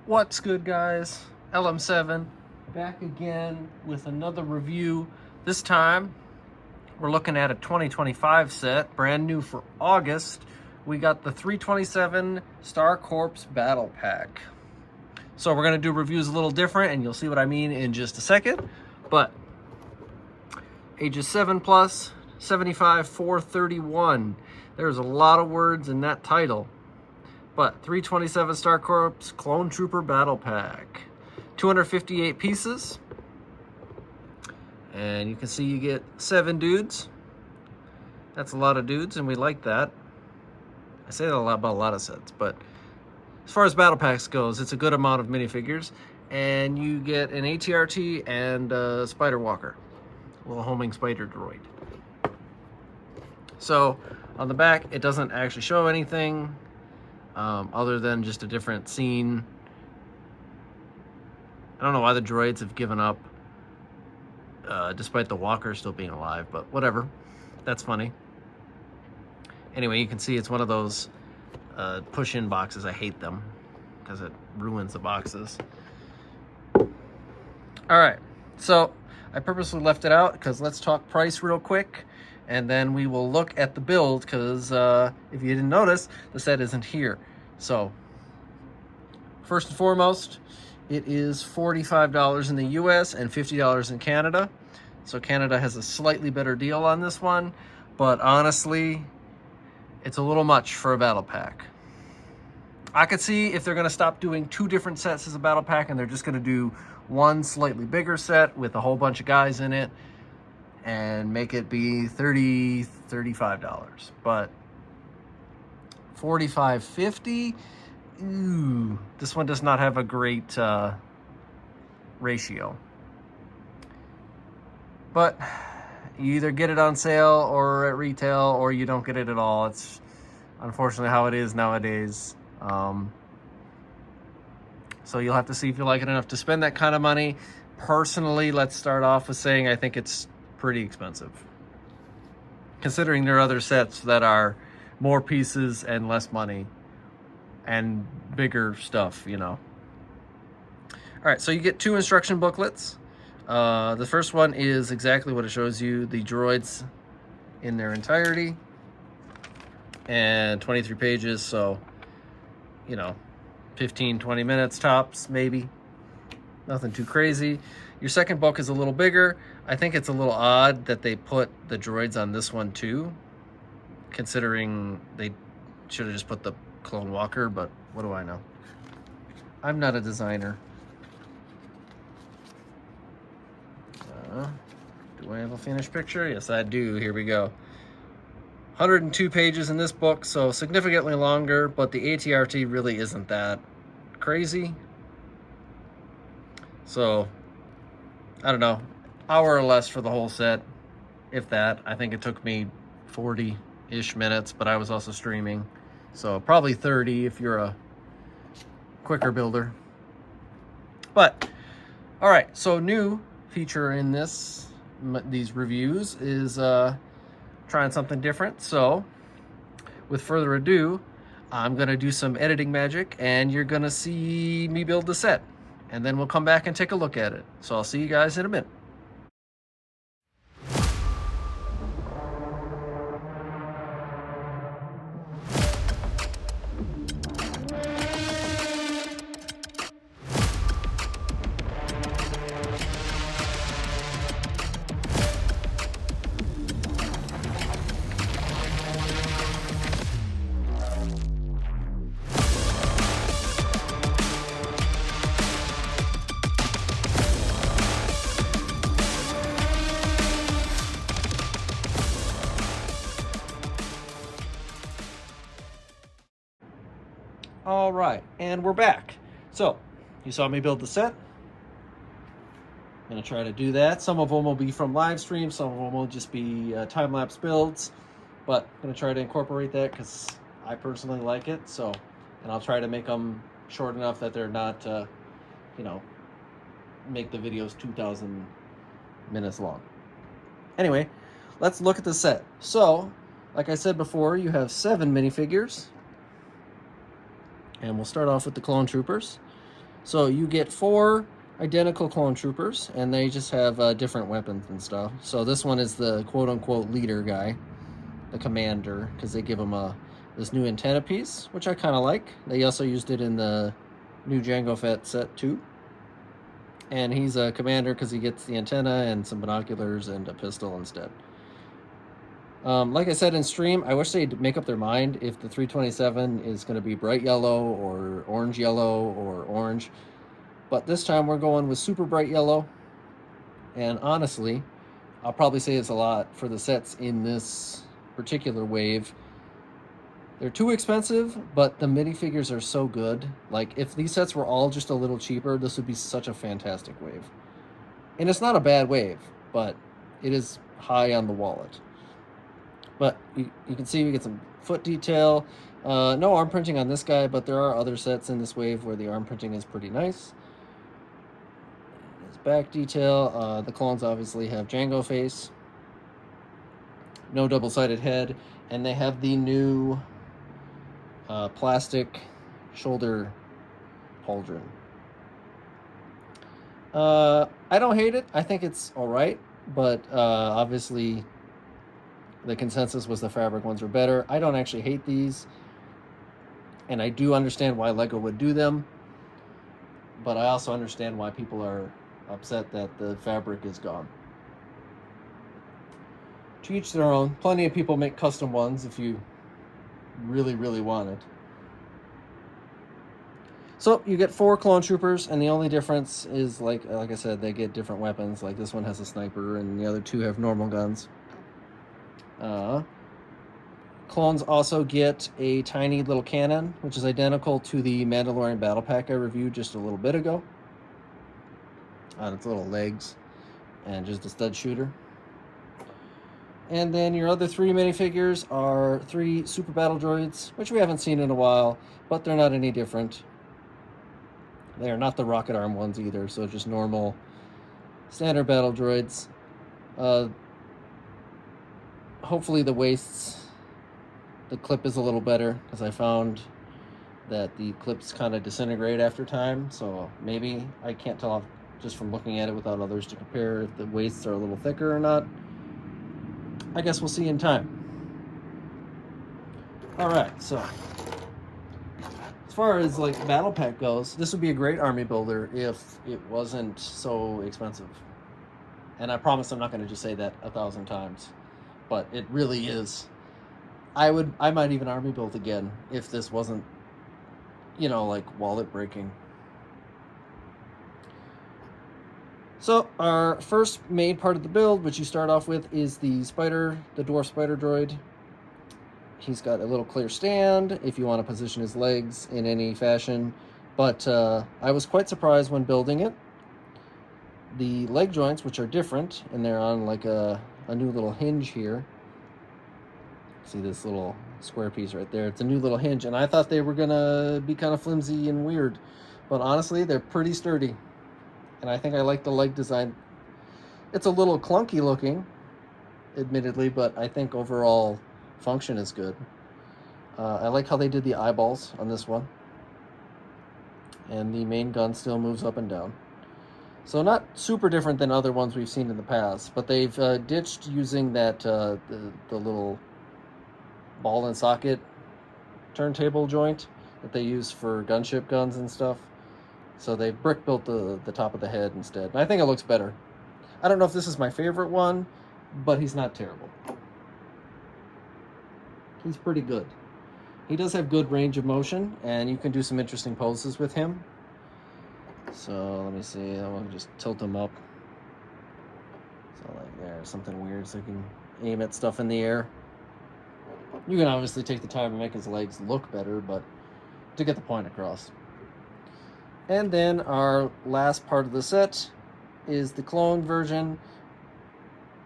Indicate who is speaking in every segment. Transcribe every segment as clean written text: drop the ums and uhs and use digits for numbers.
Speaker 1: What's good, guys? LM7 back again with another review. This time we're looking at a 2025 set, brand new for August. We got the 327 Star Corps Battle Pack. So we're going to do reviews a little different, and you'll see what I mean in just a second. But ages 7 plus, 75, 431. There's a lot of words in that title. But 327 Star Corps Clone Trooper Battle Pack. 258 pieces. And you can see you get 7 dudes. That's a lot of dudes, and we like that. I say that a lot about a lot of sets, but as far as battle packs goes, it's a good amount of minifigures. And you get an ATRT and a Spider Walker. A little homing spider droid. So, on the back, it doesn't actually show anything. Other than just a different scene. I don't know why the droids have given up, despite the walker still being alive, but whatever. That's funny. Anyway, you can see it's one of those push-in boxes. I hate them because it ruins the boxes. All right, so I purposely left it out because let's talk price real quick. And then we will look at the build because if you didn't notice, the set isn't here. So, first and foremost, it is $45 in the US and $50 in Canada. So Canada has a slightly better deal on this one. But honestly, it's a little much for a battle pack. I could see if they're going to stop doing 2 different sets as a battle pack and they're just going to do one slightly bigger set with a whole bunch of guys in it and make it be $30, $35. But $45, $50, ooh, this one does not have a great ratio. But you either get it on sale or at retail, or you don't get it at all. It's unfortunately how it is nowadays. So you'll have to see if you like it enough to spend that kind of money. Personally, let's start off with saying I think it's pretty expensive, considering there are other sets that are more pieces and less money and bigger stuff, you know. All right, so you get 2 instruction booklets. The first one is exactly what it shows you, the droids in their entirety, and 23 pages, so, you know, 15, 20 minutes tops, maybe. Nothing too crazy. Your second book is a little bigger. I think it's a little odd that they put the droids on this one too, considering they should have just put the Clone Walker, but what do I know? I'm not a designer. Do I have a finished picture? Yes, I do. Here we go. 102 pages in this book, so significantly longer, but the ATRT really isn't that crazy. So, I don't know, hour or less for the whole set, if that. I think it took me 40-ish minutes, but I was also streaming. So probably 30 if you're a quicker builder. But, all right, so new feature in these reviews is trying something different. So, with further ado, I'm gonna do some editing magic and you're gonna see me build the set. And then we'll come back and take a look at it. So I'll see you guys in a minute. All right, and we're back. So, you saw me build the set. I'm gonna try to do that. Some of them will be from live stream, some of them will just be time-lapse builds, but I'm gonna try to incorporate that because I personally like it. So, and I'll try to make them short enough that they're not, you know, make the videos 2,000 minutes long. Anyway, let's look at the set. So, like I said before, you have 7 minifigures. And we'll start off with the Clone Troopers. So you get 4 identical clone troopers, and they just have different weapons and stuff. So this one is the quote-unquote leader guy, the commander, because they give him this new antenna piece, which I kind of like. They also used it in the new Jango Fett set too. And he's a commander because he gets the antenna and some binoculars and a pistol instead. Like I said in stream, I wish they'd make up their mind if the 327 is going to be bright yellow or orange yellow or orange. But this time we're going with super bright yellow. And honestly, I'll probably say it's a lot for the sets in this particular wave. They're too expensive, but the minifigures are so good. Like, if these sets were all just a little cheaper, this would be such a fantastic wave. And it's not a bad wave, but it is high on the wallet. But you can see we get some foot detail. No arm printing on this guy, but there are other sets in this wave where the arm printing is pretty nice. His back detail. The clones obviously have Jango face. No double-sided head. And they have the new plastic shoulder pauldron. I don't hate it. I think it's all right, but obviously the consensus was the fabric ones were better. I don't actually hate these, and I do understand why LEGO would do them, but I also understand why people are upset that the fabric is gone. To each their own. Plenty of people make custom ones if you really, really want it. So you get 4 clone troopers, and the only difference is, like I said, they get different weapons. Like this one has a sniper, and the other 2 have normal guns. Clones also get a tiny little cannon, which is identical to the Mandalorian battle pack I reviewed just a little bit ago. On its little legs, and just a stud shooter. And then your other 3 minifigures are 3 super battle droids, which we haven't seen in a while, but they're not any different. They are not the rocket arm ones either, so just normal standard battle droids. Hopefully the waists, the clip is a little better, because I found that the clips kind of disintegrate after time, so maybe, I can't tell just from looking at it without others to compare if the waists are a little thicker or not. I guess we'll see in time. Alright, so as far as like battle pack goes, this would be a great army builder if it wasn't so expensive. And I promise I'm not going to just say that 1,000 times, but it really is. I might even army build again if this wasn't, you know, like wallet breaking. So our first main part of the build, which you start off with, is the spider, the Dwarf Spider droid. He's got a little clear stand if you want to position his legs in any fashion. But I was quite surprised when building it. The leg joints, which are different, and they're on like a new little hinge here. See this little square piece right there? It's a new little hinge, and I thought they were gonna be kind of flimsy and weird. But honestly, they're pretty sturdy. And I think I like the leg design. It's a little clunky looking, admittedly, but I think overall function is good. I like how they did the eyeballs on this one. And the main gun still moves up and down. So not super different than other ones we've seen in the past, but they've ditched using that the little ball and socket turntable joint that they use for gunship guns and stuff. So they brick built the top of the head instead. And I think it looks better. I don't know if this is my favorite one, but he's not terrible. He's pretty good. He does have good range of motion, and you can do some interesting poses with him. So let me see, I want to just tilt him up. So like there, something weird so you can aim at stuff in the air. You can obviously take the time to make his legs look better, but to get the point across. And then our last part of the set is the clone version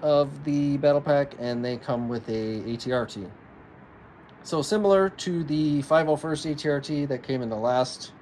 Speaker 1: of the battle pack, and they come with a ATRT. So similar to the 501st ATRT that came in the last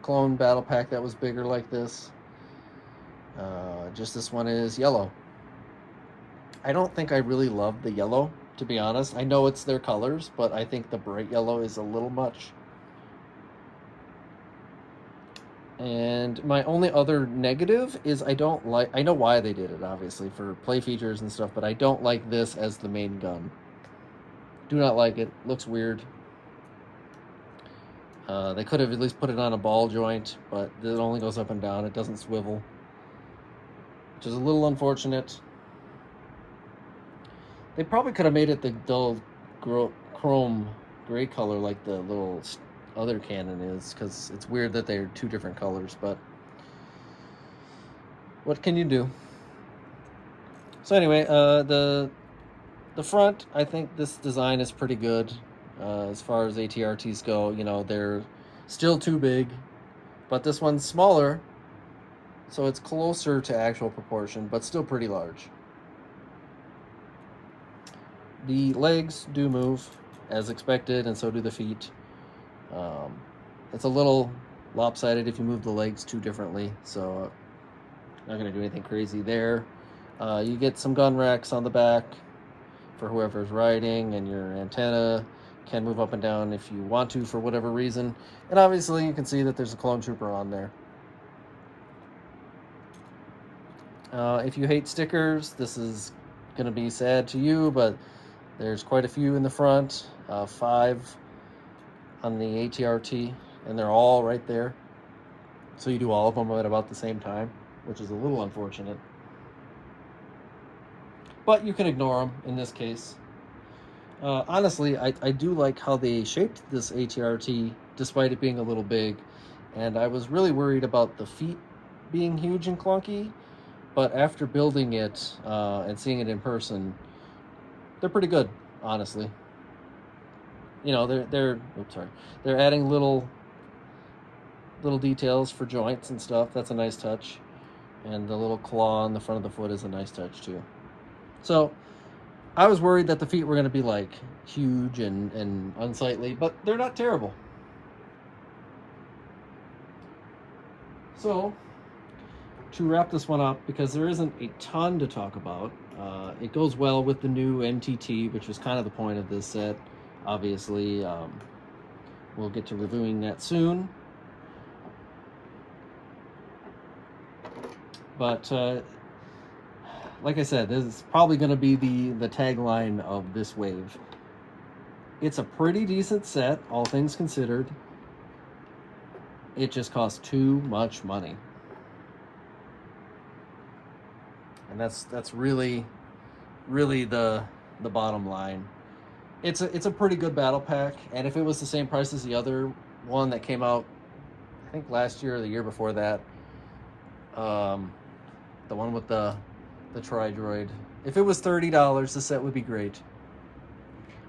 Speaker 1: clone battle pack that was bigger like this. Just this one is yellow. I don't think I really love the yellow, to be honest. I know it's their colors, but I think the bright yellow is a little much. And my only other negative is I don't like, I know why they did it, obviously, for play features and stuff, but I don't like this as the main gun. Do not like it. Looks weird. They could have at least put it on a ball joint, but it only goes up and down. It doesn't swivel, which is a little unfortunate. They probably could have made it the dull chrome gray color like the little other cannon is, because it's weird that they're two different colors, but what can you do? So anyway, the front, I think this design is pretty good. As far as ATRTs go, you know, they're still too big, but this one's smaller, so it's closer to actual proportion, but still pretty large. The legs do move as expected, and so do the feet. It's a little lopsided if you move the legs too differently, so not going to do anything crazy there. You get some gun racks on the back for whoever's riding, and your antenna can move up and down if you want to for whatever reason. And obviously you can see that there's a clone trooper on there. If you hate stickers, this is going to be sad to you, but there's quite a few in the front, 5 on the ATRT, and they're all right there. So you do all of them at about the same time, which is a little unfortunate. But you can ignore them in this case. Honestly, I do like how they shaped this ATRT, despite it being a little big. And I was really worried about the feet being huge and clunky, but after building it and seeing it in person, they're pretty good, honestly. You know, they're adding little details for joints and stuff. That's a nice touch. And the little claw on the front of the foot is a nice touch too. So I was worried that the feet were going to be like huge and unsightly, but they're not terrible. So to wrap this one up, because there isn't a ton to talk about, it goes well with the new MTT, which was kind of the point of this set. Obviously, we'll get to reviewing that soon. But like I said, this is probably going to be the tagline of this wave. It's a pretty decent set, all things considered. It just costs too much money. And that's really the bottom line. It's a pretty good battle pack, and if it was the same price as the other one that came out, I think last year or the year before that, the one with the Tri-Droid, if it was $30, the set would be great.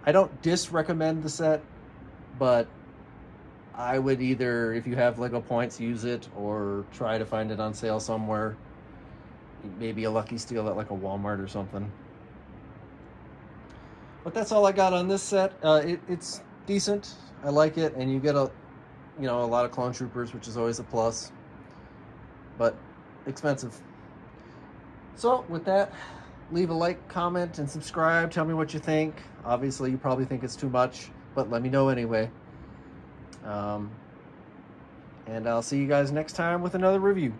Speaker 1: I don't disrecommend the set, but I would either, if you have Lego points, use it, or try to find it on sale somewhere. Maybe a lucky steal at like a Walmart or something. But that's all I got on this set. It's decent. I like it, and you get a lot of clone troopers, which is always a plus. But expensive. So with that, leave a like, comment, and subscribe. Tell me what you think. Obviously, you probably think it's too much, but let me know anyway. And I'll see you guys next time with another review.